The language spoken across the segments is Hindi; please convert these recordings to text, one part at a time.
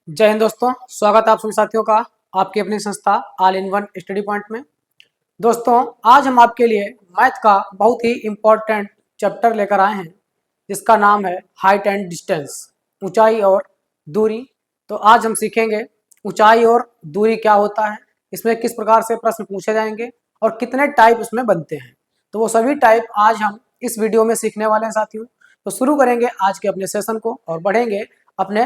जय हिंद दोस्तों, स्वागत है आप सभी साथियों का आपकी अपनी संस्था all in one study point में। दोस्तों, आज हम आपके लिए मैथ का बहुत ही इम्पोर्टेंट चैप्टर लेकर आए हैं जिसका नाम है हाइट एंड डिस्टेंस, ऊंचाई और दूरी। तो आज हम सीखेंगे ऊंचाई और दूरी क्या होता है, इसमें किस प्रकार से प्रश्न पूछे जाएंगे और कितने टाइप इसमें बनते हैं। तो वो सभी टाइप आज हम इस वीडियो में सीखने वाले हैं साथियों। तो शुरू करेंगे आज के अपने सेशन को और बढ़ेंगे अपने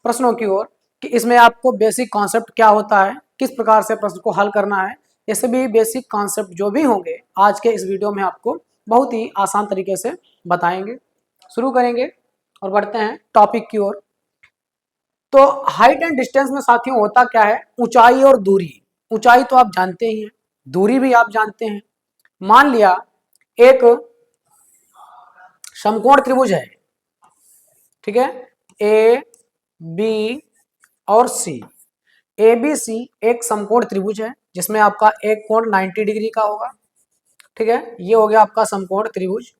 प्रश्नों की ओर कि इसमें आपको बेसिक कॉन्सेप्ट क्या होता है, किस प्रकार से प्रश्न को हल करना है। ये सभी बेसिक कॉन्सेप्ट जो भी होंगे आज के इस वीडियो में आपको बहुत ही आसान तरीके से बताएंगे। शुरू करेंगे और बढ़ते हैं टॉपिक की ओर। तो हाइट एंड डिस्टेंस में साथियों होता क्या है, ऊंचाई और दूरी। ऊंचाई तो आप जानते ही हैं, दूरी भी आप जानते हैं। मान लिया एक समकोण त्रिभुज है, ठीक है, ए बी और सी। ए बी सी एक समकोण त्रिभुज है जिसमें आपका एक कोण 90 डिग्री का होगा, ठीक है। ये हो गया आपका समकोण त्रिभुज।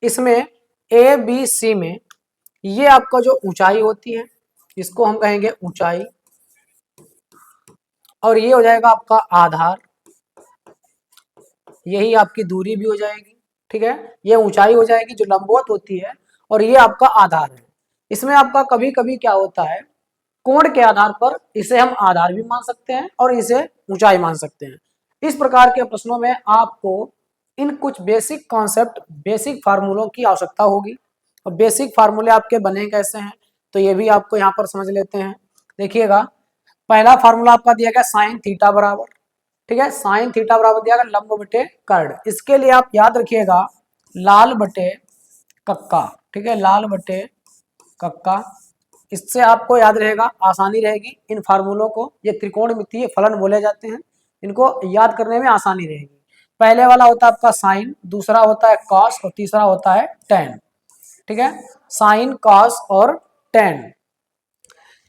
इसमें ए बी सी में ये आपका जो ऊंचाई होती है इसको हम कहेंगे ऊंचाई, और ये हो जाएगा आपका आधार, यही आपकी दूरी भी हो जाएगी, ठीक है। ये ऊंचाई हो जाएगी जो लंबवत होती है, और ये आपका आधार है। इसमें आपका कभी कभी क्या होता है, कोण के आधार पर इसे हम आधार भी मान सकते हैं और इसे ऊंचाई मान सकते हैं। इस प्रकार के प्रश्नों में आपको इन कुछ बेसिक कॉन्सेप्ट, बेसिक फार्मूलों की आवश्यकता होगी। और बेसिक फार्मूले आपके बने कैसे हैं तो ये भी आपको यहाँ पर समझ लेते हैं। देखिएगा, पहला फार्मूला आपका दिया गया साइन थीटा बराबर, ठीक है, साइन थीटा बराबर दिया गया लंब बटे कर्ण। इसके लिए आप याद रखिएगा लाल बटे कक्का, ठीक है, लाल बटे कक्का। इससे आपको याद रहेगा, आसानी रहेगी इन फार्मूलों को। ये त्रिकोणमितीय फलन बोले जाते हैं, इनको याद करने में आसानी रहेगी। पहले वाला होता है आपका साइन, दूसरा होता है कॉस और तीसरा होता है टेन, ठीक है, साइन कॉस और टेन।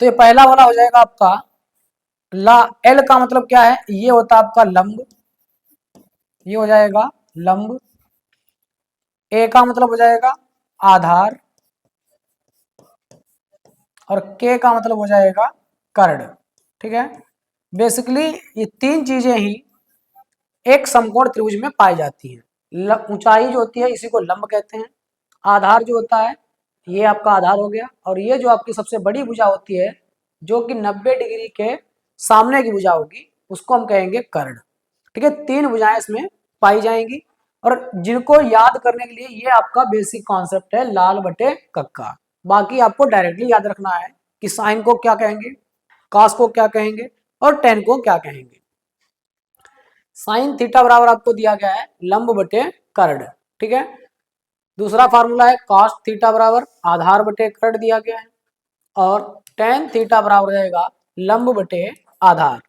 तो ये पहला वाला हो जाएगा आपका ला। एल का मतलब क्या है, ये होता है आपका लंब, ये हो जाएगा लंब। ए का मतलब हो जाएगा आधार, और के का मतलब हो जाएगा कर्ण, ठीक है। बेसिकली ये तीन चीजें ही एक समकोण त्रिभुज में पाई जाती है। ऊंचाई जो होती है इसी को लंब कहते हैं, आधार जो होता है ये आपका आधार हो गया, और ये जो आपकी सबसे बड़ी भुजा होती है जो कि 90 डिग्री के सामने की भुजा होगी उसको हम कहेंगे कर्ण, ठीक है। तीन भुजाएं इसमें पाई जाएंगी, और जिनको याद करने के लिए ये आपका बेसिक कॉन्सेप्ट है लाल बटे कक्का। बाकी आपको डायरेक्टली याद रखना है कि साइन को क्या कहेंगे, कॉस को क्या कहेंगे और टेन को क्या कहेंगे। साइन थीटा बराबर आपको दिया गया है लंब बटे कर्ण, ठीक है। दूसरा फार्मूला है कॉस थीटा बराबर आधार बटे कर्ण दिया गया है, और टेन थीटा बराबर रहेगा लंब बटे आधार।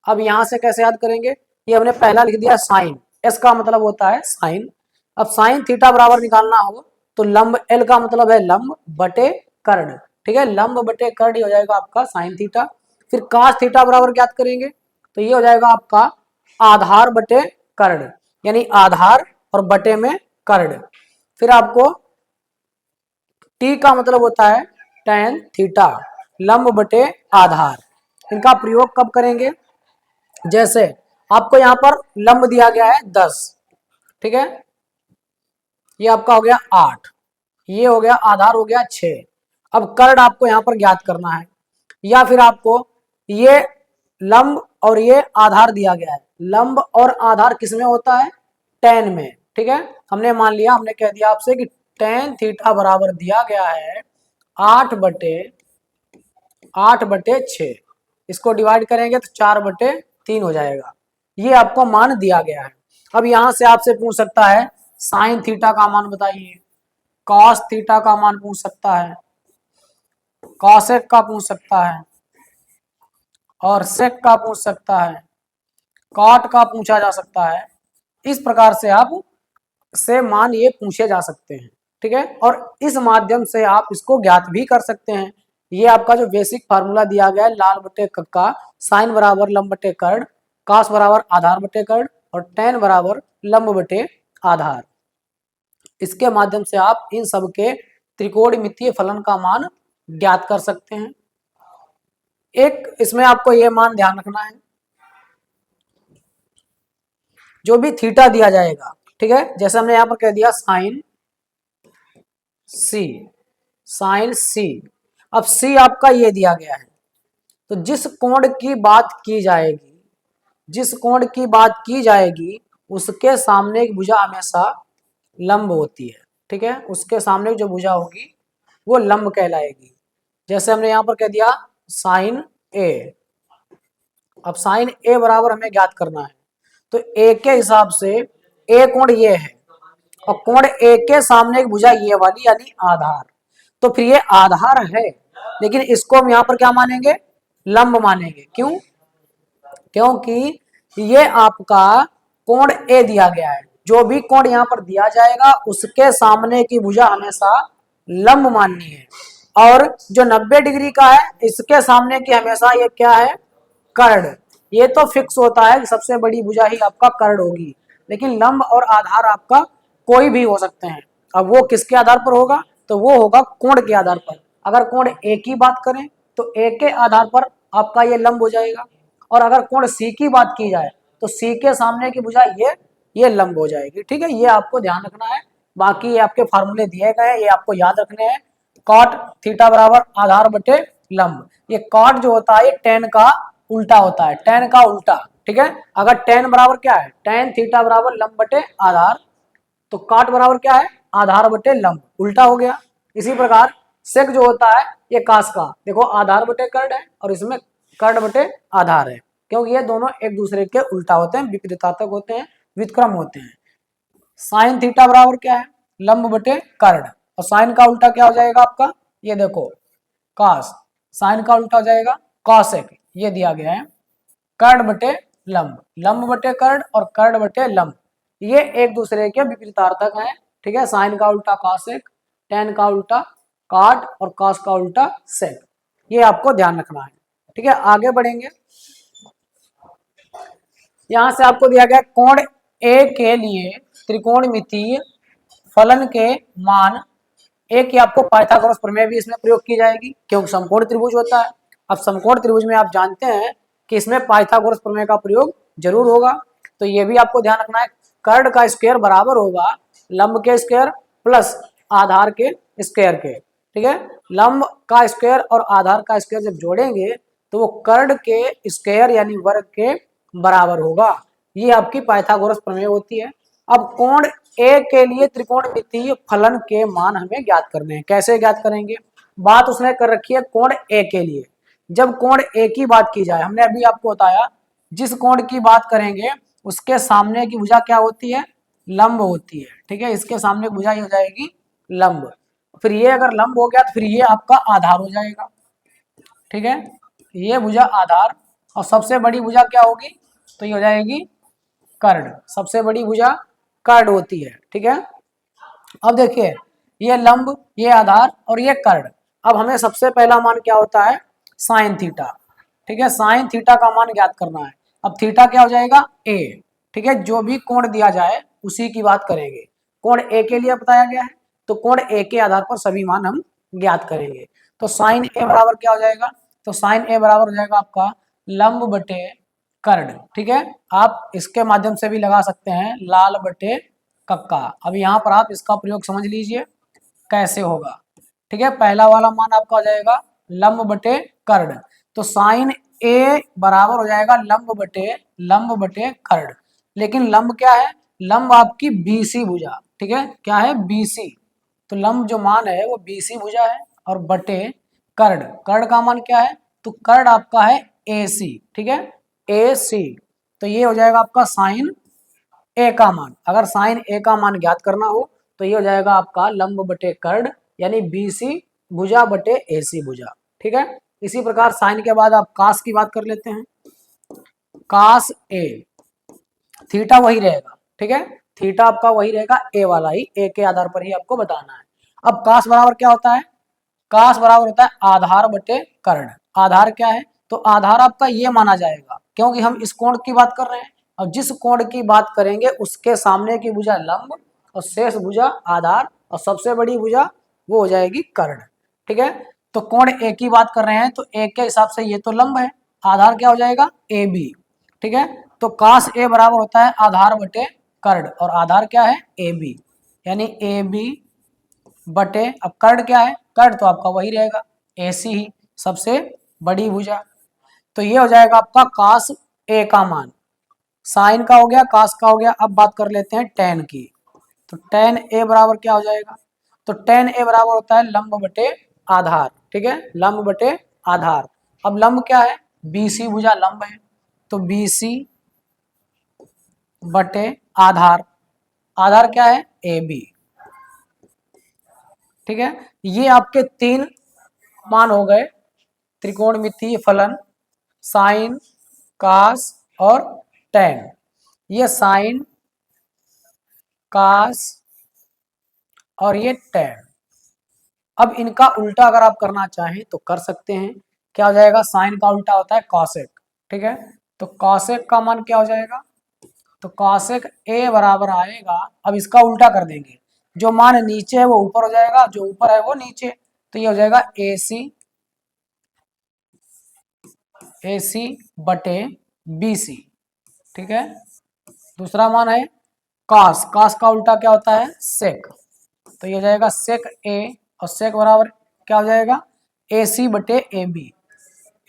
अब यहां से कैसे याद करेंगे, ये हमने पहला लिख दिया साइन, एस का मतलब होता है साइन। अब साइन थीटा बराबर निकालना हो तो लंब, एल का मतलब है लंब बटे कर्ण, ठीक है, लंब बटे कर्ण हो जाएगा आपका साइन थीटा। फिर कॉस थीटा बराबर ज्ञात करेंगे तो ये हो जाएगा आपका आधार बटे कर्ण, यानी आधार और बटे में कर्ण। फिर आपको टी का मतलब होता है टेन थीटा, लंब बटे आधार। इनका प्रयोग कब करेंगे, जैसे आपको यहां पर लंब दिया गया है 10, ठीक है, ये आपका हो गया 8, ये हो गया आधार हो गया 6। अब कर्ण आपको यहां पर ज्ञात करना है, या फिर आपको ये लंब और ये आधार दिया गया है। लंब और आधार किसमें होता है, टेन में, ठीक है। हमने मान लिया, हमने कह दिया आपसे कि टेन थीटा बराबर दिया गया है 8/6। इसको डिवाइड करेंगे तो 4/3 हो जाएगा। ये आपको मान दिया गया है। अब यहां से आपसे पूछ सकता है साइन थीटा का मान बताइए, कॉस थीटा का मान पूछ सकता है, कॉसेक का पूछ सकता है, और सेक का पूछ सकता है, कॉट का पूछा जा सकता है। इस प्रकार से आप से मान ये पूछे जा सकते हैं, ठीक है, और इस माध्यम से आप इसको ज्ञात भी कर सकते हैं। ये आपका जो बेसिक फार्मूला दिया गया है लाल बटे कक्का, साइन बराबर लंब बटे कर्ण, कॉस बराबर आधार बटे कर्ण, और टेन बराबर लंब बटे आधार। इसके माध्यम से आप इन सब के त्रिकोणमितीय फलन का मान ज्ञात कर सकते हैं। एक इसमें आपको ये मान ध्यान रखना है, जो भी थीटा दिया जाएगा, ठीक है, जैसे हमने यहां पर कह दिया साइन सी, साइन सी। अब सी आपका ये दिया गया है, तो जिस कोण की बात की जाएगी, जिस कोण की बात की जाएगी उसके सामने की भुजा हमेशा लंब होती है, ठीक है, उसके सामने जो भुजा होगी वो लंब कहलाएगी। जैसे हमने यहां पर कह दिया साइन ए। अब साइन ए बराबर हमें ज्ञात करना है, तो ए के हिसाब से ए कोण ये है और कोण ए के सामने की भुजा ये वाली यानी आधार, तो फिर ये आधार है, लेकिन इसको हम यहाँ पर क्या मानेंगे, लंब मानेंगे। क्यों? क्योंकि ये आपका कोण ए दिया गया है, जो भी कोण यहाँ पर दिया जाएगा उसके सामने की भुजा हमेशा लंब माननी है, और जो 90 डिग्री का है इसके सामने की हमेशा ये क्या है, कर्ण। ये तो फिक्स होता है कि सबसे बड़ी भुजा ही आपका कर्ण होगी, लेकिन लंब और आधार आपका कोई भी हो सकते हैं। अब वो किसके आधार पर होगा, तो वो होगा कोण के आधार पर। अगर कोण ए की बात करें तो ए के आधार पर आपका ये लंब हो जाएगा, और अगर कोण सी की बात की जाए तो सी के सामने की भुजा ये लंब हो जाएगी, ठीक है। ये आपको ध्यान रखना है, बाकी ये आपके फार्मूले दिए गए हैं, ये आपको याद रखने हैं। कॉट थीटा बराबर आधार बटे लंब, ये कॉट जो होता है ये टेन का उल्टा होता है, टेन का उल्टा, ठीक है। अगर टेन बराबर क्या है, टेन थीटा बराबर लंब बटे आधार, तो कॉट बराबर क्या है, आधार बटे लंब, उल्टा हो गया। इसी प्रकार सेक जो होता है ये कास का, देखो आधार बटे कर्ण है और इसमें कर्ण बटे आधार है, क्योंकि ये दोनों एक दूसरे के उल्टा होते हैं, विपरीतार्थक होते हैं, व्युत्क्रम होते हैं। साइन थीटा बराबर क्या है, लंब बटे कर्ण, और साइन का उल्टा क्या हो जाएगा आपका, ये देखो कास, साइन का उल्टा हो जाएगा कॉसेक, ये दिया गया है। कर्ण बटे लंब, लंब बटे कर्ण और कर्ण बटे लंब, ये एक दूसरे के विपरीतार्थक हैं, ठीक है। साइन का उल्टा कॉसेक, टेन का उल्टा काट और कॉस का उल्टा सेक, ये आपको ध्यान रखना है, ठीक है। आगे बढ़ेंगे, यहां से आपको दिया गया कोण ए के लिए त्रिकोणमितीय फलन के मान, एक ही आपको पाइथागोरस प्रमेय भी इसमें प्रयोग की जाएगी, क्योंकि समकोण त्रिभुज होता है। अब समकोण त्रिभुज में आप जानते हैं कि इसमें पाइथागोरस प्रमेय का प्रयोग जरूर होगा, तो ये भी आपको ध्यान रखना है। कर्ण का स्क्वायर बराबर होगा लंब के स्क्वायर प्लस आधार के स्क्वायर के, ठीक है। लंब का स्क्वायर और आधार का स्क्वायर जब जोड़ेंगे तो वो कर्ण के स्क्वायर यानी वर्ग के बराबर होगा, ये आपकी पाइथागोरस प्रमेय होती है। अब कोण ए के लिए त्रिकोणमितीय फलन के मान हमें ज्ञात करने हैं, कैसे ज्ञात करेंगे, बात उसने कर रखी है कोण ए के लिए। जब कोण ए की बात की जाए, हमने अभी आपको बताया जिस कोण की बात करेंगे उसके सामने की भुजा क्या होती है, लंब होती है, ठीक है। इसके सामने की भुजा हो जाएगी लंब, फिर ये अगर लंब हो गया तो फिर ये आपका आधार हो जाएगा, ठीक है। ये भुजा आधार, और सबसे बड़ी भुजा क्या होगी, तो ये हो जाएगी कर्ण, सबसे बड़ी भुजा कर्ण होती है, ठीक है। अब देखिए ये लंब, ये आधार और ये कर्ण। अब हमें सबसे पहला मान क्या होता है, साइन थीटा, ठीक है। साइन थीटा का मान ज्ञात करना है। अब थीटा क्या हो जाएगा, ए, ठीक है। जो भी कोण दिया जाए उसी की बात करेंगे, कोण ए के लिए बताया गया है तो कोण ए के आधार पर सभी मान हम ज्ञात करेंगे। तो साइन ए बराबर क्या हो जाएगा, तो साइन ए बराबर हो जाएगा आपका लंब बटे कर्ण, ठीक है। आप इसके माध्यम से भी लगा सकते हैं लाल बटे कक्का। अब यहाँ पर आप इसका प्रयोग समझ लीजिए कैसे होगा, ठीक है। पहला वाला मान आपका हो जाएगा लंब बटे कर्ण, तो साइन ए बराबर हो जाएगा लंब बटे कर्ण, लेकिन लंब क्या है, लंब आपकी बीसी भुजा, ठीक है, क्या है बीसी, तो लंब जो मान है वो बीसी भुजा है, और बटे कर्ण, कर्ण का मान क्या है, तो कर्ण आपका है एसी, ठीक है, एसी। तो ये हो जाएगा आपका साइन ए का मान। अगर साइन ए का मान ज्ञात करना हो तो ये हो जाएगा आपका लंब बटे कर्ण यानी बीसी भुजा बटे एसी भुजा, ठीक है। इसी प्रकार साइन के बाद आप कास की बात कर लेते हैं, कास ए, थीटा वही रहेगा, ठीक है, थीटा आपका वही रहेगा, ए वाला ही, ए के आधार पर ही आपको बताना है। अब कास बराबर क्या होता है, कास बराबर होता है आधार बटे कर्ण। आधार क्या है, तो आधार आपका ये माना जाएगा, क्योंकि हम इस कोण की बात कर रहे हैं, और जिस कोण की बात करेंगे उसके सामने की भुजा लंब और शेष भुजा आधार, और सबसे बड़ी भुजा वो हो जाएगी कर्ण, ठीक है। तो कोण ए की बात कर रहे हैं तो ए के हिसाब से ये तो लंब है, आधार क्या हो जाएगा ए बी, ठीक है। तो काश ए बराबर होता है आधार बटे कर्ड, और आधार क्या है ए बी, यानी ए बी बटे, अब कर्ड क्या है, कर्ड तो आपका वही रहेगा ए सी ही, सबसे बड़ी भुजा। तो ये हो जाएगा आपका काश ए का मान, साइन का हो गया, काश का हो गया। अब बात कर लेते हैं टेन की। तो टेन ए बराबर क्या हो जाएगा, तो टेन ए बराबर होता है लंब बटे आधार, ठीक है, लंब बटे आधार। अब लंब क्या है, बीसी भुजा लंब है, तो बीसी बटे आधार, आधार क्या है ए बी, ठीक है। ये आपके तीन मान हो गए त्रिकोणमितीय फलन, साइन, कास और टेन। ये साइन, कास और ये टेन। अब इनका उल्टा अगर आप करना चाहें तो कर सकते हैं, क्या हो जाएगा, साइन का उल्टा होता है कॉसेक, ठीक है। तो कॉसेक का मान क्या हो जाएगा, तो कॉसेक ए बराबर आएगा, अब इसका उल्टा कर देंगे, जो मान नीचे है वो ऊपर हो जाएगा, जो ऊपर है वो नीचे, तो ये हो जाएगा ए सी बटे बी सी, ठीक है। दूसरा मान है कास, कास का उल्टा क्या होता है सेक, तो ये हो जाएगा सेक ए, और सेक बराबर क्या हो जाएगा ए सी बटे ए बी,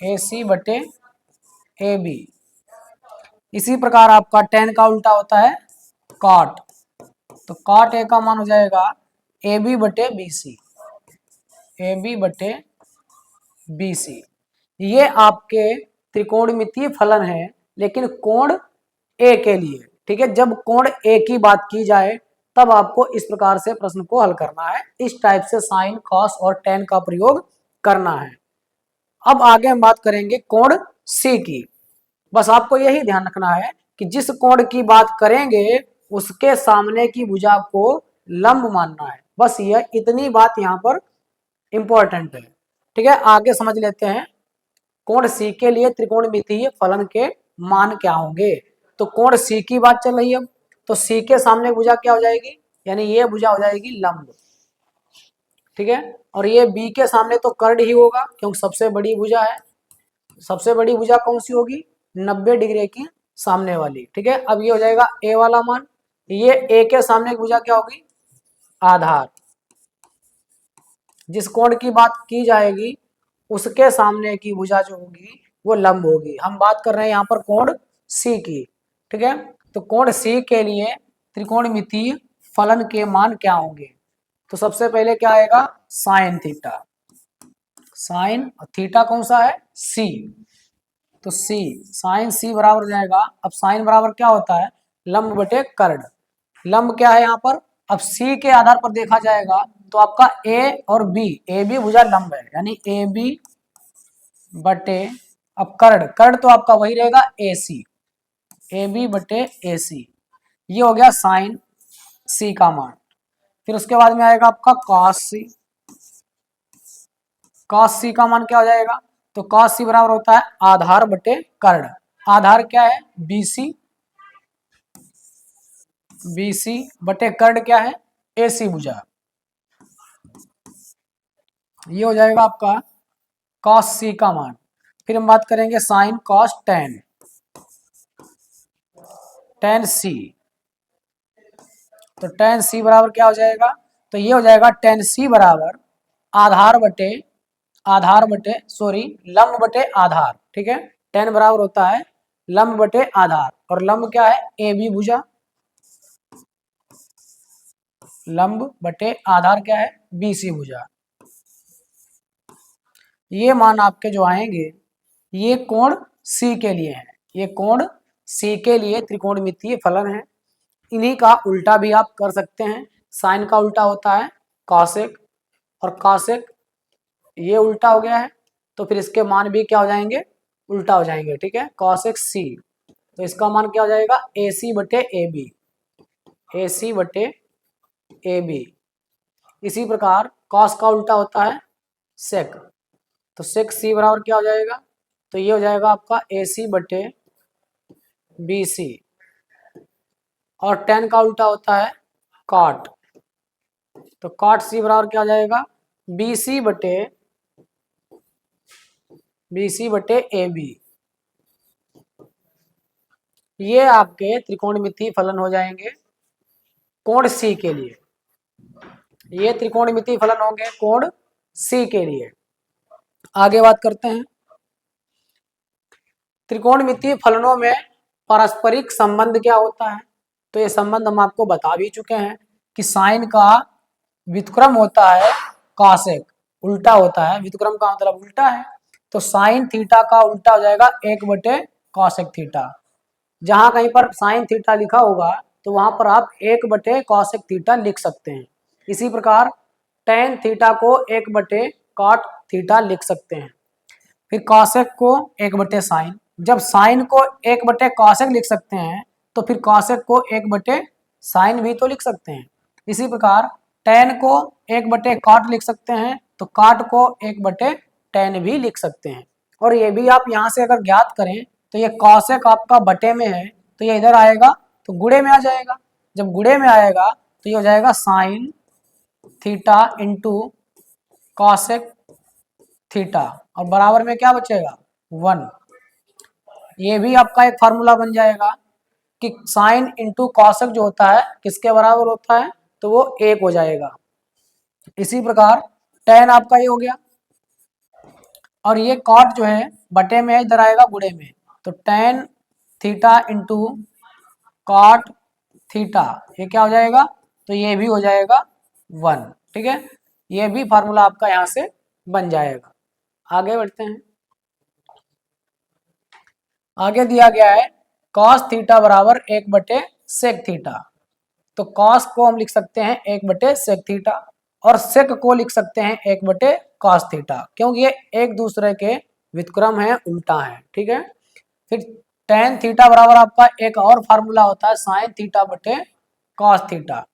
ए सी बटे ए बी। इसी प्रकार आपका टेन का उल्टा होता है कॉट, तो कॉट ए का मान हो जाएगा ए बी बटे बी सी, ए बी बटे बी सी। ये आपके त्रिकोणमितीय फलन है, लेकिन कोण ए के लिए, ठीक है। जब कोण ए की बात की जाए तब आपको इस प्रकार से प्रश्न को हल करना है, इस टाइप से साइन, कॉस और टेन का प्रयोग करना है। अब आगे हम बात करेंगे कोण सी की। बस आपको यही ध्यान रखना है कि जिस कोण की बात करेंगे उसके सामने की भुजा को लंब मानना है, बस यह इतनी बात यहाँ पर इंपॉर्टेंट है, ठीक है। आगे समझ लेते हैं कोण सी के लिए त्रिकोणमितीय फलन के मान क्या होंगे। तो कोण सी की बात चल रही है, अब तो सी के सामने भुजा क्या हो जाएगी, यानी ये भुजा हो जाएगी लंब, ठीक है। और ये बी के सामने तो कर्ण ही होगा, क्योंकि सबसे बड़ी भुजा है। सबसे बड़ी भुजा कौन सी होगी, 90 डिग्री की सामने वाली, ठीक है। अब ये हो जाएगा ए वाला मान, ये ए के सामने की भुजा क्या होगी आधार, जिस कोण की बात की जाएगी उसके सामने की भुजा जो होगी वो लंब होगी। हम बात कर रहे हैं यहाँ पर कोण सी की, ठीक है। तो कोण सी के लिए त्रिकोणमितीय फलन के मान क्या होंगे, तो सबसे पहले क्या आएगा साइन थीटा, साइन थीटा कौन सा है सी, तो सी, साइन सी बराबर हो जाएगा, अब साइन बराबर क्या होता है लंब बटे कर्ण, लंब क्या है यहाँ पर, अब सी के आधार पर देखा जाएगा तो आपका ए और बी, ए बी भुजा लंब है, यानी ए बी बटे, अब कर्ण, कर्ण तो आपका वही रहेगा ए सी, ए बी बटे ए सी। ये हो गया साइन सी का मान। फिर उसके बाद में आएगा आपका कॉस सी, कॉस सी का मान क्या हो जाएगा, तो कॉस सी बराबर होता है आधार बटे कर्ण, आधार क्या है बी सी, बी सी बटे कर्ण क्या है ए सी भुजा। ये हो जाएगा आपका कॉस सी का मान। फिर हम बात करेंगे साइन कॉस टेन, टेन सी, तो टेन सी बराबर क्या हो जाएगा, तो ये हो जाएगा टेन सी बराबर आधार बटे, आधार बटे सॉरी लंब बटे आधार, ठीक है। टेन बराबर होता है लंब बटे आधार, और लंब क्या है ए बी भुजा, लंब बटे आधार क्या है बी सी भुजा। ये मान आपके जो आएंगे ये कोण सी के लिए है, ये कोण सी के लिए त्रिकोणमितीय फलन है। इन्हीं का उल्टा भी आप कर सकते हैं, साइन का उल्टा होता है कॉसेक, और कॉसेक ये उल्टा हो गया है तो फिर इसके मान भी क्या हो जाएंगे उल्टा हो जाएंगे, ठीक है। कॉसेक सी, तो इसका मान क्या हो जाएगा ए सी बटे ए बी, ए सी बटे ए बी। इसी प्रकार कॉस का उल्टा होता है सेक, तो सेक सी बराबर क्या हो जाएगा, तो ये हो जाएगा आपका ए सी बटे बी सी, और टेन का उल्टा होता है कॉट, तो कॉट सी बराबर क्या हो जाएगा बी सी बटे BC बटे AB, ये आपके त्रिकोणमितीय फलन हो जाएंगे कोण C के लिए। ये त्रिकोणमितीय फलन होंगे कोण C के लिए। आगे बात करते हैं। त्रिकोणमितीय फलनों में पारस्परिक संबंध क्या होता है, तो ये संबंध हम आपको बता भी चुके हैं कि साइन का व्युत्क्रम होता है कॉसेक, उल्टा होता है, व्युत्क्रम का मतलब उल्टा है, तो साइन थीटा का उल्टा हो जाएगा 1 बटे कॉसेक थीटा। जहां कहीं पर साइन थीटा लिखा होगा तो वहां पर आप 1 बटे कॉसेक थीटा लिख सकते हैं। इसी प्रकार टेन थीटा को 1 बटे कॉट थीटा लिख सकते हैं। फिर कॉसेक को 1 बटे साइन, जब साइन को 1 बटे कॉसेक लिख सकते हैं तो फिर कॉसेक को 1 बटे साइन भी तो लिख सकते हैं। इसी प्रकार टेन को 1 बटे कॉट लिख सकते हैं, तो कॉट को 1 बटे टेन भी लिख सकते हैं। और ये भी आप यहाँ से अगर ज्ञात करें तो ये कॉसेक आपका बटे में है तो ये इधर आएगा तो गुणे में आ जाएगा। जब गुणे में आएगा तो ये हो जाएगा sine theta into cosec theta, और बराबर में क्या बचेगा 1। ये भी आपका एक फार्मूला बन जाएगा कि साइन इंटू कॉसेक जो होता है किसके बराबर होता है, तो वो 1 हो जाएगा। इसी प्रकार टेन आपका ये हो गया, और ये कॉट जो है बटे में इधर आएगा गुणे में, तो tan theta into cot theta ये क्या हो जाएगा, तो ये भी हो जाएगा 1। ठीक है, ये भी फार्मूला आपका यहां से बन जाएगा। आगे बढ़ते हैं। आगे दिया गया है कॉस थीटा बराबर 1/sec थीटा, तो कॉस को हम लिख सकते हैं 1/sec थीटा और सेक को लिख सकते हैं 1/cos थीटा, क्योंकि ये एक दूसरे के व्युत्क्रम है, उल्टा है। ठीक है, फिर टेन थीटा बराबर आपका एक और फार्मूला होता है साइन थीटा बटे कॉस थीटा,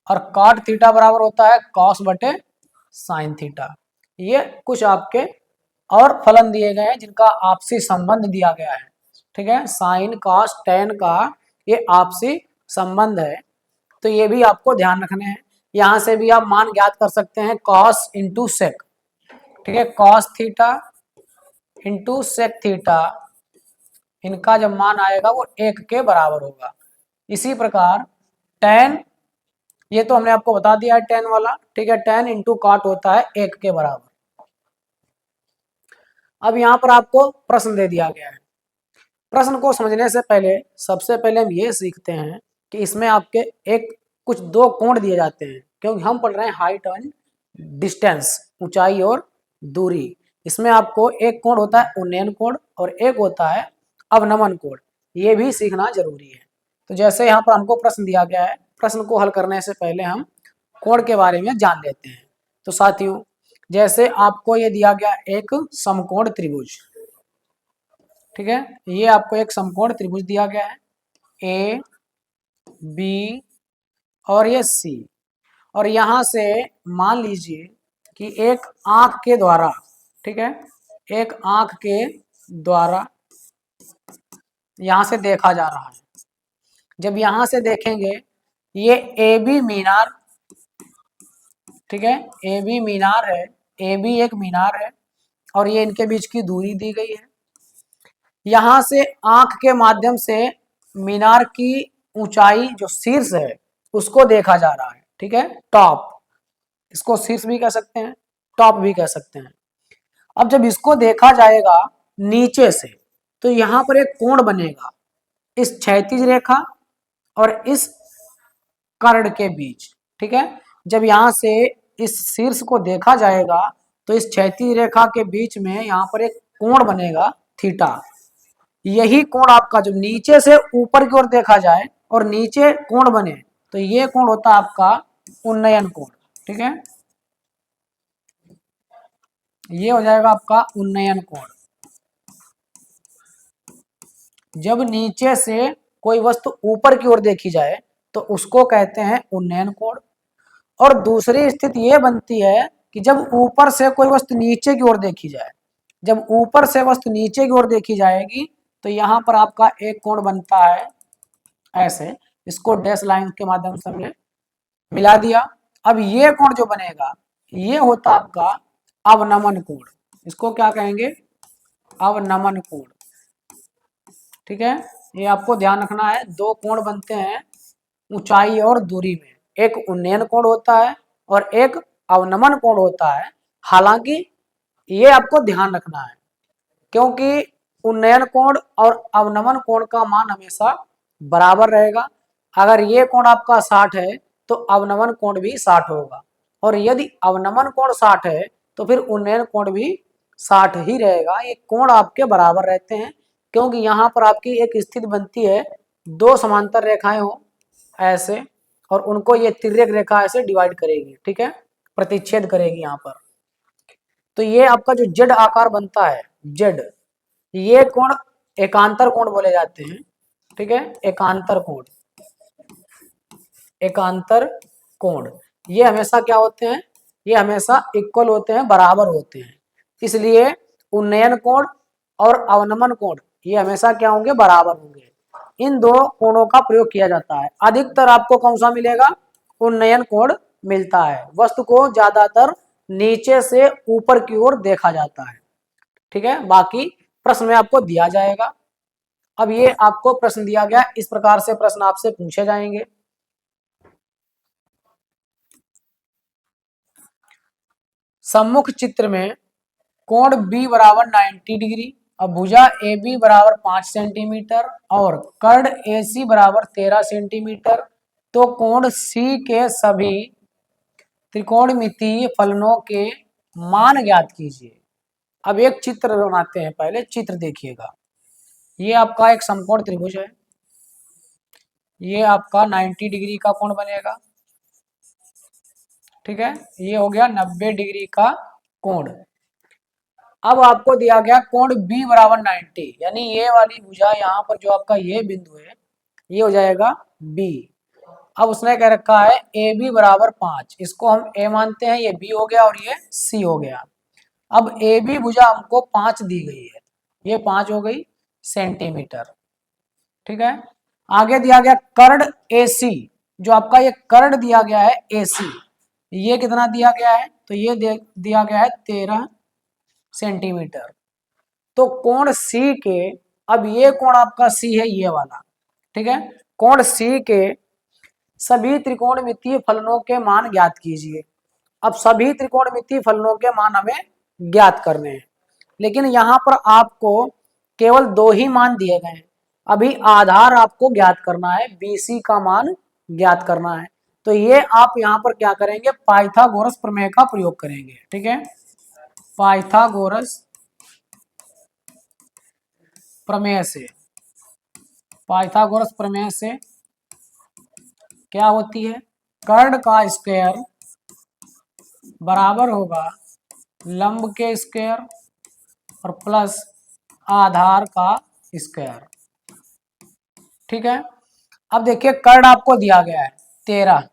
और कॉट थीटा बराबर होता है कॉस बटे साइन थीटा। ये कुछ आपके और फलन दिए गए हैं जिनका आपसी संबंध दिया गया है। ठीक है, साइन कॉस टेन का ये आपसी संबंध है, तो ये भी आपको ध्यान रखने हैं। यहां से भी आप मान ज्ञात कर सकते हैं कॉस इंटू सेक। ठीक है, cos theta into sec theta, इनका जब मान आएगा वो 1 के बराबर होगा। इसी प्रकार टेन, ये तो हमने आपको बता दिया है टेन वाला। ठीक है, टेन इंटू कॉट होता है 1 के बराबर। अब यहाँ पर आपको प्रश्न दे दिया गया है। प्रश्न को समझने से पहले सबसे पहले हम ये सीखते हैं कि इसमें आपके एक कुछ दो कोण दिए जाते हैं, क्योंकि हम पढ़ रहे हैं हाइट एंड डिस्टेंस, ऊंचाई और दूरी। इसमें आपको एक कोण होता है उन्नयन कोण और एक होता है अवनमन कोण, ये भी सीखना जरूरी है। तो जैसे यहाँ पर हमको प्रश्न दिया गया है, प्रश्न को हल करने से पहले हम कोण के बारे में जान लेते हैं। तो साथियों, जैसे आपको ये दिया गया एक समकोण त्रिभुज, ठीक है, ये आपको एक समकोण त्रिभुज दिया गया है ए बी और ये सी, और यहां से मान लीजिए कि एक आंख के द्वारा, ठीक है, एक आंख के द्वारा यहां से देखा जा रहा है। जब यहां से देखेंगे ये ए बी मीनार, ठीक है, ए बी मीनार है, ए बी एक मीनार है और ये इनके बीच की दूरी दी गई है। यहां से आंख के माध्यम से मीनार की ऊंचाई जो शीर्ष है उसको देखा जा रहा है। ठीक है, टॉप, इसको शीर्ष भी कह सकते हैं, टॉप भी कह सकते हैं। अब जब इसको देखा जाएगा नीचे से तो यहां पर एक कोण बनेगा इस क्षैतिज रेखा और इस कर्ण के बीच। ठीक है, जब यहां से इस शीर्ष को देखा जाएगा तो इस क्षैतिज रेखा के बीच में यहां पर एक कोण बनेगा थीटा। यही कोण आपका जब नीचे से ऊपर की ओर देखा जाए और नीचे कोण बने तो ये कोण होता है आपका उन्नयन कोण। ठीक है, ये हो जाएगा आपका उन्नयन कोण। जब नीचे से कोई वस्तु ऊपर की ओर देखी जाए तो उसको कहते हैं उन्नयन कोण। और दूसरी स्थिति यह बनती है कि जब ऊपर से कोई वस्तु नीचे की ओर देखी जाए, जब ऊपर से वस्तु नीचे की ओर देखी जाएगी तो यहां पर आपका एक कोण बनता है ऐसे, इसको डैश लाइन के माध्यम से हमने मिला दिया। अब ये कोण जो बनेगा ये होता आपका अवनमन कोण। इसको क्या कहेंगे, अवनमन कोण। ठीक है, ये आपको ध्यान रखना है। दो कोण बनते हैं ऊंचाई और दूरी में, एक उन्नयन कोण होता है और एक अवनमन कोण होता है। हालांकि ये आपको ध्यान रखना है क्योंकि उन्नयन कोण और अवनमन कोण का मान हमेशा बराबर रहेगा। अगर ये कोण आपका 60 है तो अवनमन कोण भी 60 होगा, और यदि अवनमन कोण 60 है तो फिर उन्नयन कोण भी 60 ही रहेगा। ये कोण आपके बराबर रहते हैं क्योंकि यहाँ पर आपकी एक स्थिति बनती है, दो समांतर रेखाएं हो ऐसे, और उनको ये तिर्यक रेखा ऐसे डिवाइड करेगी। ठीक है, प्रतिच्छेद करेगी यहाँ पर। तो ये आपका जो जेड आकार बनता है, जेड, ये कोण एकांतर कोण बोले जाते हैं। ठीक है, एकांतर कोण, एकांतर कोण ये हमेशा क्या होते हैं, ये हमेशा इक्वल होते हैं, बराबर होते हैं। इसलिए उन्नयन कोण और अवनमन कोण ये हमेशा क्या होंगे, बराबर होंगे। इन दो कोणों का प्रयोग किया जाता है। अधिकतर आपको कौन सा मिलेगा, उन्नयन कोण मिलता है। वस्तु को ज्यादातर नीचे से ऊपर की ओर देखा जाता है। ठीक है, बाकी प्रश्न में आपको दिया जाएगा। अब ये आपको प्रश्न दिया गया, इस प्रकार से प्रश्न आपसे पूछे जाएंगे। सम्मुख चित्र में कोण बी बराबर 90 डिग्री और भुजा ए बी बराबर 5 सेंटीमीटर और कर्ण ए सी बराबर 13 सेंटीमीटर। तो कोण सी के सभी त्रिकोणमितीय फलनों के मान ज्ञात कीजिए। अब एक चित्र बनाते हैं, पहले चित्र देखिएगा। ये आपका एक समकोण त्रिभुज है, ये आपका 90 डिग्री का कोण बनेगा। ठीक है, ये हो गया 90 डिग्री का कोण। अब आपको दिया गया कोण B बराबर 90, यानी ये वाली भुजा यहाँ पर जो आपका ये बिंदु है ये हो जाएगा B। अब उसने कह रखा है ए बी बराबर 5, इसको हम A मानते हैं, ये B हो गया और ये C हो गया। अब ए बी भुजा हमको 5 दी गई है, ये 5 हो गई सेंटीमीटर। ठीक है, आगे दिया गया कर्ण AC, जो आपका ये कर्ण दिया गया है AC, ये कितना दिया गया है, तो ये दिया गया है 13 सेंटीमीटर। तो कोण सी के, अब ये कोण आपका सी है ये वाला। ठीक है, कोण सी के सभी त्रिकोणमितीय फलनों के मान ज्ञात कीजिए। अब सभी त्रिकोणमितीय फलनों के मान हमें ज्ञात करने हैं, लेकिन यहां पर आपको केवल दो ही मान दिए गए हैं। अभी आधार आपको ज्ञात करना है, BC का मान ज्ञात करना है। तो ये आप यहां पर क्या करेंगे, पाइथागोरस प्रमेय का प्रयोग करेंगे। ठीक है, पाइथागोरस प्रमेय से, पाइथागोरस प्रमेय से क्या होती है, कर्ण का स्क्वायर बराबर होगा लंब के स्क्वायर और प्लस आधार का स्क्वायर। ठीक है, अब देखिए कर्ण आपको दिया गया है 13,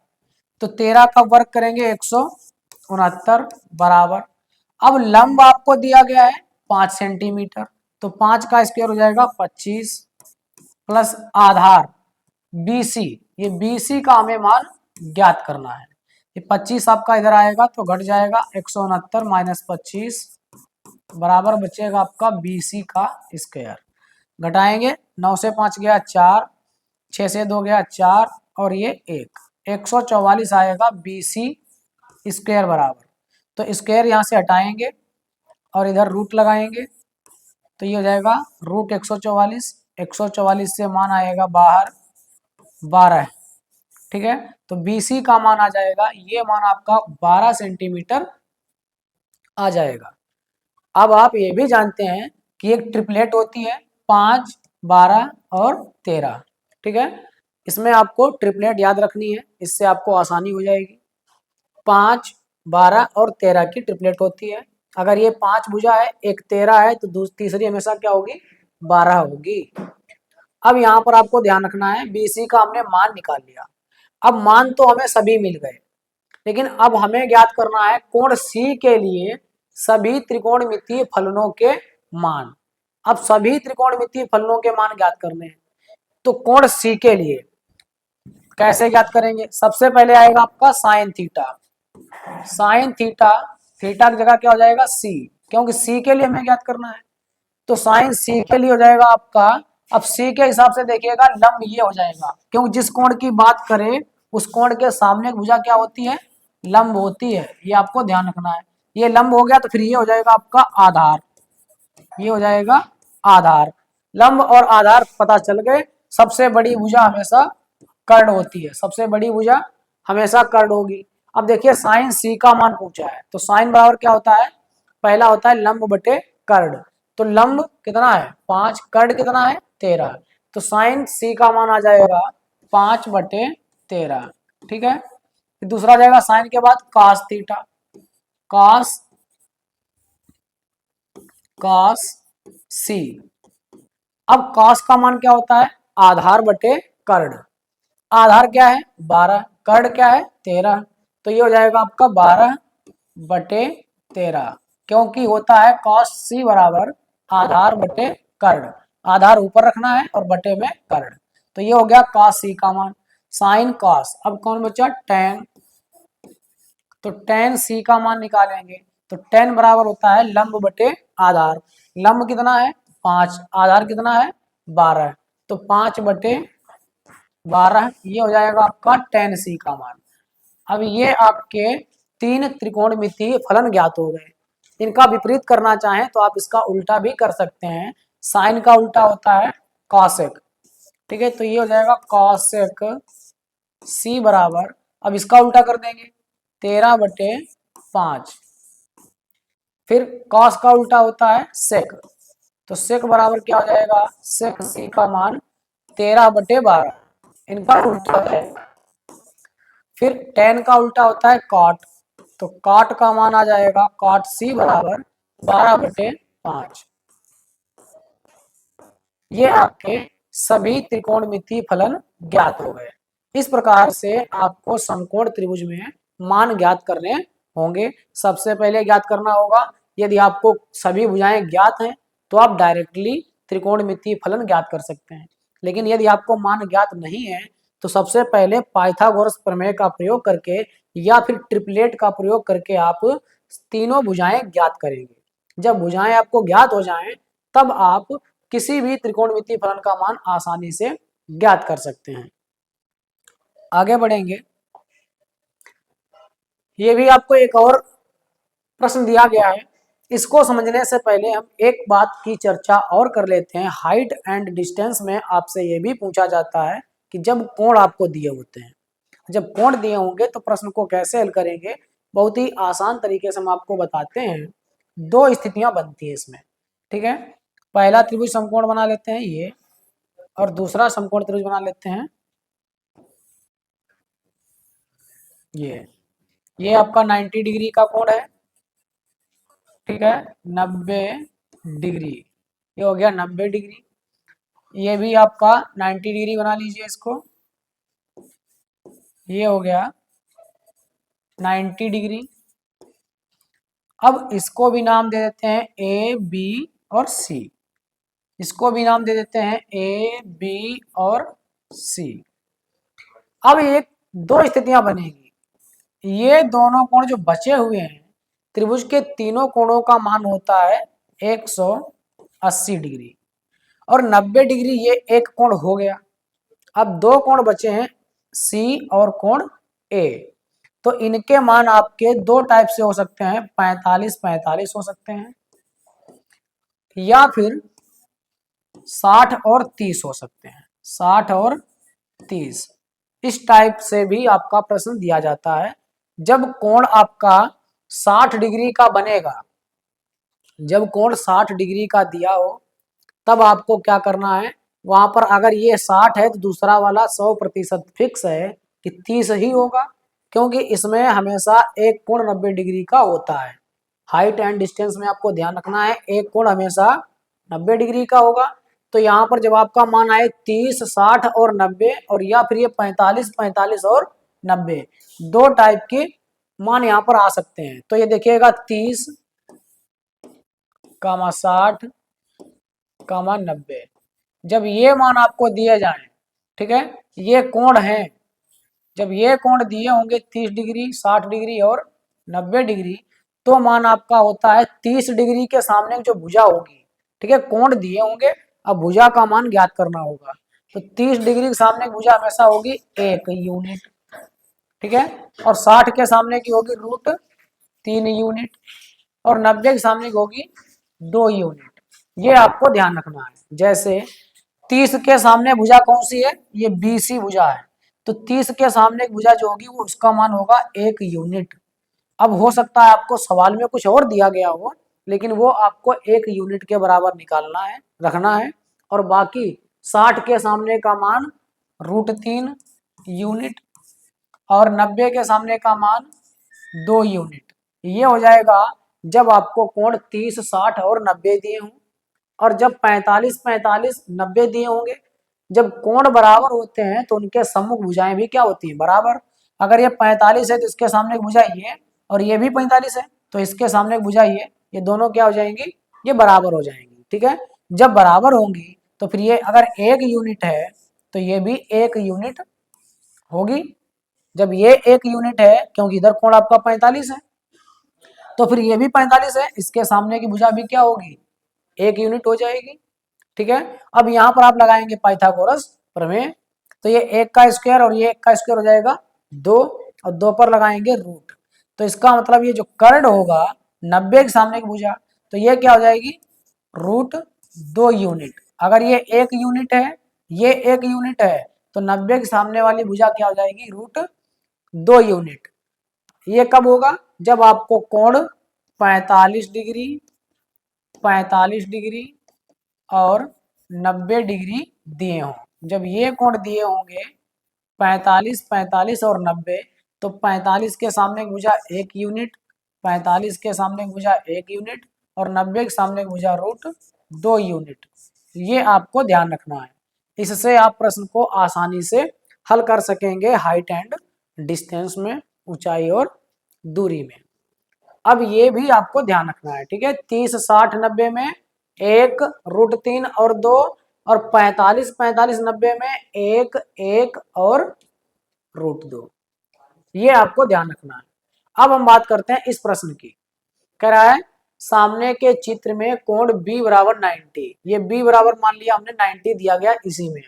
तो 13 का वर्ग करेंगे 169 बराबर। अब लंब आपको दिया गया है 5 सेंटीमीटर, तो 5 का स्क्वायर हो जाएगा 25 प्लस आधार BC, ये BC का हमें मान ज्ञात करना है। ये 25 आपका इधर आएगा तो घट जाएगा 169 माइनस 25 बराबर बचेगा आपका BC का स्क्वायर। घटाएंगे, 9 से 5 गया 4, 6 से 2 गया 4 और ये 144 आएगा BC स्क्वायर बराबर। तो स्क्वायर यहाँ से हटाएंगे और इधर रूट लगाएंगे, तो ये हो जाएगा रूट 144, 144 से मान आएगा बाहर 12। ठीक है, तो BC का मान आ जाएगा, ये मान आपका 12 सेंटीमीटर आ जाएगा। अब आप ये भी जानते हैं कि एक ट्रिपलेट होती है 5, 12 और 13। ठीक है, इसमें आपको ट्रिपलेट याद रखनी है, इससे आपको आसानी हो जाएगी। 5, 12 और 13 की ट्रिपलेट होती है। अगर ये 5 भुजा है, एक 13 है, तो तीसरी हमेशा क्या होगी, 12 होगी। अब यहाँ पर आपको ध्यान रखना है, BC का हमने मान निकाल लिया। अब मान तो हमें सभी मिल गए, लेकिन अब हमें ज्ञात करना है कोण C के लिए सभी त्रिकोणमितीय फलनों के मान। अब सभी त्रिकोणमितीय फलनों के मान ज्ञात करने हैं, तो कोण C के लिए कैसे ज्ञात करेंगे, सबसे पहले आएगा आपका sine theta. Sine theta, theta की जगह क्या हो जाएगा C, क्योंकि C के लिए हमें ज्ञात करना है। तो साइन सी के लिए हो जाएगा आपका, अब सी के हिसाब से देखिएगा लंब ये हो जाएगा, क्योंकि जिस कोण की बात करें उस कोण के सामने की भुजा क्या होती है, लंब होती है, ये आपको ध्यान रखना है। ये लंब हो गया तो फिर ये हो जाएगा आपका आधार, ये हो जाएगा आधार। लंब और आधार पता चल गए। सबसे बड़ी भुजा हमेशा कर्ण होती है, सबसे बड़ी भुजा हमेशा कर्ण होगी। अब देखिए साइन सी का मान पूछा है, तो साइन बराबर क्या होता है, पहला होता है लंब बटे कर्ण। तो लंब कितना है 5, कर्ण कितना है 13, तो साइन सी का मान आ जाएगा 5/13। ठीक है, फिर दूसरा आ जाएगा साइन के बाद कास थीटा, कास कास सी। अब कॉस का मान क्या होता है, आधार बटे कर्ण। आधार क्या है 12, कर्ण क्या है 13, तो ये हो जाएगा आपका 12/13, क्योंकि होता है कॉस सी बराबर आधार बटे कर्ण। आधार ऊपर रखना है और बटे में कर्ण, तो ये हो गया कॉस सी का मान। साइन कॉस, अब कौन बचा टेन, तो टेन सी का मान निकालेंगे, तो टेन बराबर होता है लंब बटे आधार। लंब कितना है 5, आधार कितना है 12, तो 5/12, ये हो जाएगा आपका टेन सी का मान। अब ये आपके तीन त्रिकोणमितीय फलन ज्ञात हो गए। इनका विपरीत करना चाहें तो आप इसका उल्टा भी कर सकते हैं। साइन का उल्टा होता है कॉसेक, ठीक है, तो ये हो जाएगा कॉसेक सी बराबर, अब इसका उल्टा कर देंगे 13/5। फिर कॉस का उल्टा होता है सेक, तो सेक बराबर क्या हो जाएगा, सेक सी का मान 13/12, इनका उल्टा है। फिर टेन का उल्टा होता है कॉट, तो कॉट का मान आ जाएगा कॉट सी बराबर 12/5। ये आपके सभी त्रिकोणमितीय फलन ज्ञात हो गए। इस प्रकार से आपको समकोण त्रिभुज में मान ज्ञात करने होंगे। सबसे पहले ज्ञात करना होगा, यदि आपको सभी भुजाएं ज्ञात हैं तो आप डायरेक्टली त्रिकोणमितीय फलन ज्ञात कर सकते हैं। लेकिन यदि आपको मान ज्ञात नहीं है तो सबसे पहले पाइथागोरस प्रमेय का प्रयोग करके या फिर ट्रिपलेट का प्रयोग करके आप तीनों भुजाएं ज्ञात करेंगे। जब भुजाएं आपको ज्ञात हो जाएं तब आप किसी भी त्रिकोणमितीय फलन का मान आसानी से ज्ञात कर सकते हैं। आगे बढ़ेंगे, ये भी आपको एक और प्रश्न दिया गया है। इसको समझने से पहले हम एक बात की चर्चा और कर लेते हैं। हाइट एंड डिस्टेंस में आपसे ये भी पूछा जाता है कि जब कोण आपको दिए होते हैं, जब कोण दिए होंगे तो प्रश्न को कैसे हल करेंगे। बहुत ही आसान तरीके से हम आपको बताते हैं। दो स्थितियां बनती है इसमें, ठीक है। पहला त्रिभुज समकोण बना लेते हैं ये, और दूसरा समकोण त्रिभुज बना लेते हैं ये आपका 90 डिग्री का कोण है, ठीक है, 90 डिग्री, ये हो गया 90 डिग्री। ये भी आपका 90 डिग्री बना लीजिए इसको, ये हो गया 90 डिग्री। अब इसको भी नाम दे देते हैं ए बी और सी, इसको भी नाम दे देते हैं ए बी और सी। अब एक दो स्थितियां बनेगी, ये दोनों कोण जो बचे हुए हैं त्रिभुज के तीनों कोणों का मान होता है 180 डिग्री और 90 डिग्री, ये एक कोण हो गया। अब दो कोण बचे हैं सी और कोण ए, तो इनके मान आपके दो टाइप से हो सकते हैं, 45-45 हो सकते हैं या फिर 60 और 30 हो सकते हैं, 60 और 30। इस टाइप से भी आपका प्रश्न दिया जाता है। जब कोण आपका 60 डिग्री का बनेगा, जब कोण 60 डिग्री का दिया हो तब आपको क्या करना है, वहां पर अगर ये 60 है तो दूसरा वाला 100% फिक्स है कि 30 ही होगा, क्योंकि इसमें हमेशा एक कोण 90 डिग्री का होता है। हाइट एंड डिस्टेंस में आपको ध्यान रखना है, एक कोण हमेशा 90 डिग्री का होगा। तो यहाँ पर जब आपका मान आए 30, 60 और 90, और या फिर ये 45, 45 और 90, दो टाइप के मान यहाँ पर आ सकते हैं। तो ये देखिएगा 30, 60, 90, जब ये मान आपको दिए जाएं, ठीक है, ये कोण है, जब ये कोण दिए होंगे 30 डिग्री, 60 डिग्री और 90 डिग्री, तो मान आपका होता है 30 डिग्री के सामने जो भुजा होगी ठीक है, कोण दिए होंगे, अब भुजा का मान ज्ञात करना होगा। तो 30 डिग्री के सामने की भुजा हमेशा होगी 1 यूनिट, ठीक है, और 60 के सामने की होगी √3 यूनिट, और 90 के सामने की होगी 2 यूनिट। ये आपको ध्यान रखना है। जैसे 30 के सामने भुजा कौन सी है, ये BC भुजा है, तो 30 के सामने की भुजा जो होगी वो उसका मान होगा 1 यूनिट। अब हो सकता है आपको सवाल में कुछ और दिया गया हो, लेकिन वो आपको 1 यूनिट के बराबर निकालना है, रखना है, और बाकी 60 के सामने का मान √3 यूनिट और 90 के सामने का मान 2 यूनिट। ये हो जाएगा जब आपको कोण 30, 60 और 90 दिए हों, और जब 45, 45, 90 दिए होंगे। जब कोण बराबर होते हैं तो उनके सम्मुख भुजाएं भी क्या होती हैं, बराबर। अगर ये 45 है तो इसके सामने की भुजा ये, और ये भी 45 है तो इसके सामने की भुजा ये दोनों क्या हो जाएंगी, ये बराबर हो जाएंगी, ठीक है। जब बराबर होंगी तो फिर ये अगर 1 यूनिट है तो ये भी 1 यूनिट होगी। जब ये 1 यूनिट है, क्योंकि इधर कोण आपका 45 है, तो फिर ये भी 45 है, इसके सामने की भुजा भी क्या होगी, 1 यूनिट हो जाएगी, ठीक है। अब यहाँ पर आप लगाएंगे पाइथागोरस प्रमेय, तो ये 1 का स्क्वायर और ये 1 का स्क्वायर हो जाएगा 2, और 2 पर लगाएंगे रूट। तो इसका मतलब ये जो कर्ण होगा 90 के सामने की भुजा, तो ये क्या हो जाएगी, √2 यूनिट। अगर ये 1 यूनिट है, ये 1 यूनिट है, तो 90 के सामने वाली भुजा क्या हो जाएगी, √2 यूनिट। ये कब होगा, जब आपको कोण 45 डिग्री, 45 डिग्री और 90 डिग्री दिए हों। जब ये कोण दिए होंगे 45, 45 और 90, तो 45 के सामने की भुजा 1 यूनिट, 45 के सामने की भुजा 1 यूनिट, और 90 के सामने की भुजा √2 यूनिट। ये आपको ध्यान रखना है। इससे आप प्रश्न को आसानी से हल कर सकेंगे हाइट एंड डिस्टेंस में, ऊंचाई और दूरी में। अब ये भी आपको ध्यान रखना है, ठीक है। 30, 60, 90 में 1 √3 और 2, और 45, 45, 90 में 1, 1 और √2। ये आपको ध्यान रखना है। अब हम बात करते हैं इस प्रश्न की। कह रहा है सामने के चित्र में कोण B बराबर 90, ये B बराबर मान लिया हमने 90 दिया गया इसी में,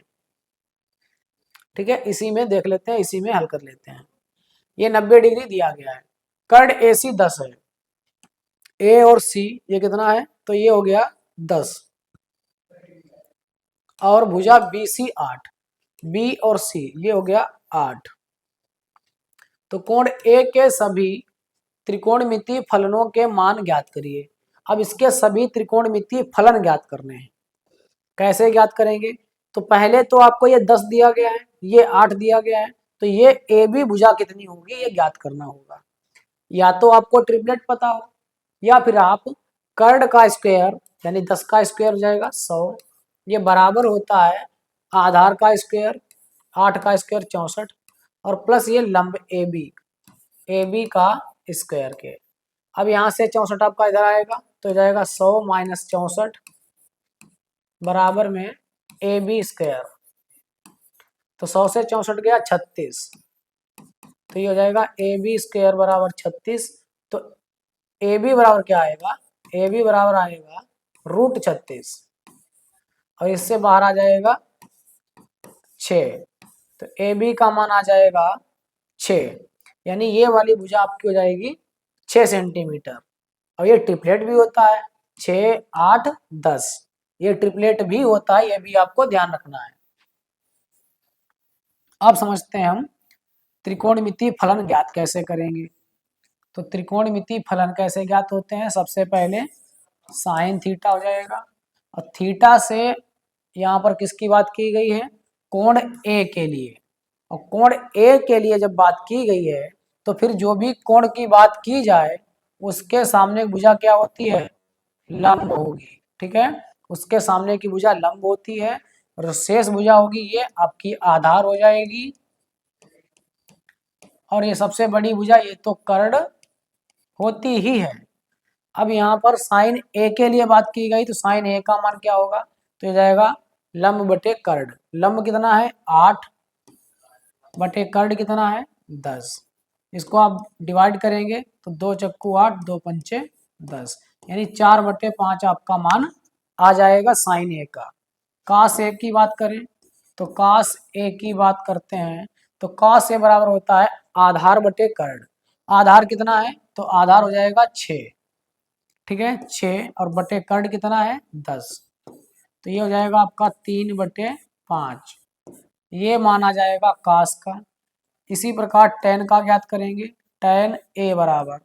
ठीक है। इसी में देख लेते हैं, इसी में हल कर लेते हैं। ये 90 डिग्री दिया गया है, कर्ण AC 10 है, A और C ये कितना है, तो ये हो गया 10, और भुजा BC 8, B और C ये हो गया 8। तो कोण A के सभी त्रिकोणमितीय फलनों के मान ज्ञात करिए। अब इसके सभी त्रिकोणमितीय फलन ज्ञात करने हैं। कैसे ज्ञात करेंगे, तो पहले तो आपको ये 10 दिया गया है, ये 8 दिया गया है, तो ये AB भुजा कितनी होगी ये ज्ञात करना होगा। या तो आपको ट्रिपलेट पता हो, या फिर आप कर्ण का स्क्वायर यानी 10 का स्क्वायर हो जाएगा 100, ये बराबर होता है आधार का स्क्वायर 8 का स्क्वायर 64, और प्लस ये लंब AB का स्क्वायर के। अब यहाँ से 64 आपका इधर आएगा, तो जाएगा 100 माइनस 64 बराबर में AB स्क्वायर, तो 100 से 64 गया 36, तो ये हो जाएगा AB स्क्वायर बराबर 36। तो AB बराबर क्या आएगा, AB बराबर आएगा √36, और इससे बाहर आ जाएगा 6, तो AB का मान आ जाएगा 6, यानी ये वाली भुजा आपकी हो जाएगी 6 सेंटीमीटर। और ये ट्रिपलेट भी होता है 6, 8, 10, ये ट्रिपलेट भी होता है, ये भी आपको ध्यान रखना है। अब समझते हैं हम त्रिकोणमितीय फलन ज्ञात कैसे करेंगे। तो त्रिकोणमितीय फलन कैसे ज्ञात होते हैं, सबसे पहले साइन थीटा हो जाएगा, और थीटा से यहाँ पर किसकी बात की गई है, कोण A के लिए, और कोण A के लिए जब बात की गई है तो फिर जो भी कोण की बात की जाए उसके सामने भुजा क्या होती है, लंब होगी, ठीक है। उसके सामने की भुजा लंब होती है, और शेष भुजा होगी ये आपकी आधार हो जाएगी, और ये सबसे बड़ी भुजा ये तो कर्ण होती ही है। अब यहाँ पर साइन A के लिए बात की गई, तो साइन A का मान क्या होगा, तो ये जाएगा लंब बटे कर्ण। लंब कितना है 8 बटे कर्ण कितना है 10। इसको आप डिवाइड करेंगे तो 2 चक्कू 8, 2 पंचे 10, यानी 4/5 आपका मान आ जाएगा साइन ए का। कास ए की बात करें तो कास ए की बात करते हैं तो कास ए बराबर होता है आधार बटे कर्ण। आधार कितना है तो आधार हो जाएगा 6, ठीक है 6, और बटे कर्ण कितना है 10, तो ये हो जाएगा आपका 3/5। ये माना जाएगा कास का। इसी प्रकार टेन का ज्ञात करेंगे। टेन ए बराबर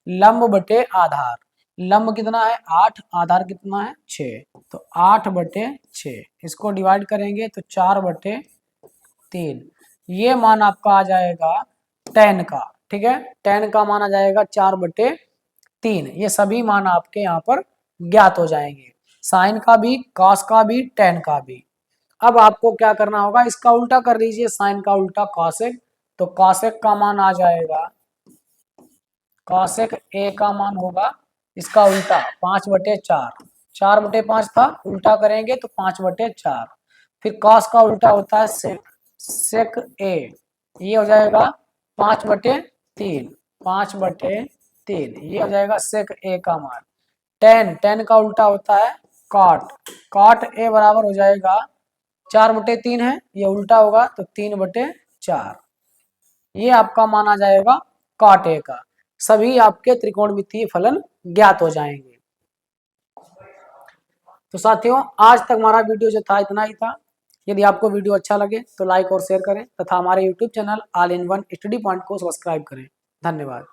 लंब बटे आधार। लंब कितना है 8, आधार कितना है 6, तो 8/6। इसको डिवाइड करेंगे तो 4/3। ये मान आपका आ जाएगा टेन का, ठीक है टेन का मान आ जाएगा 4/3। ये सभी मान आपके यहाँ पर ज्ञात हो जाएंगे, साइन का भी, कॉस का भी, टेन का भी। अब आपको क्या करना होगा, इसका उल्टा कर दीजिए, साइन का उल्टा कॉसेक, तो कॉसेक का मान आ जाएगा, कॉसेक ए का मान होगा इसका उल्टा 5/4। 4/5 था, उल्टा करेंगे तो 5/4। फिर कॉस का उल्टा होता है सेक, सेक ए, ये हो जाएगा 5/3। 5/3 ये हो जाएगा सेक ए का मान। टेन, टेन का उल्टा होता है कॉट, कॉट ए बराबर हो जाएगा 4/3 है, ये उल्टा होगा तो 3/4। ये आपका माना जाएगा कॉट ए का। सभी आपके त्रिकोणमितीय फलन ज्ञात हो जाएंगे। तो साथियों आज तक हमारा वीडियो जो था इतना ही था। यदि आपको वीडियो अच्छा लगे तो लाइक और शेयर करें तथा हमारे YouTube channel all in one study point को सब्सक्राइब करें। धन्यवाद।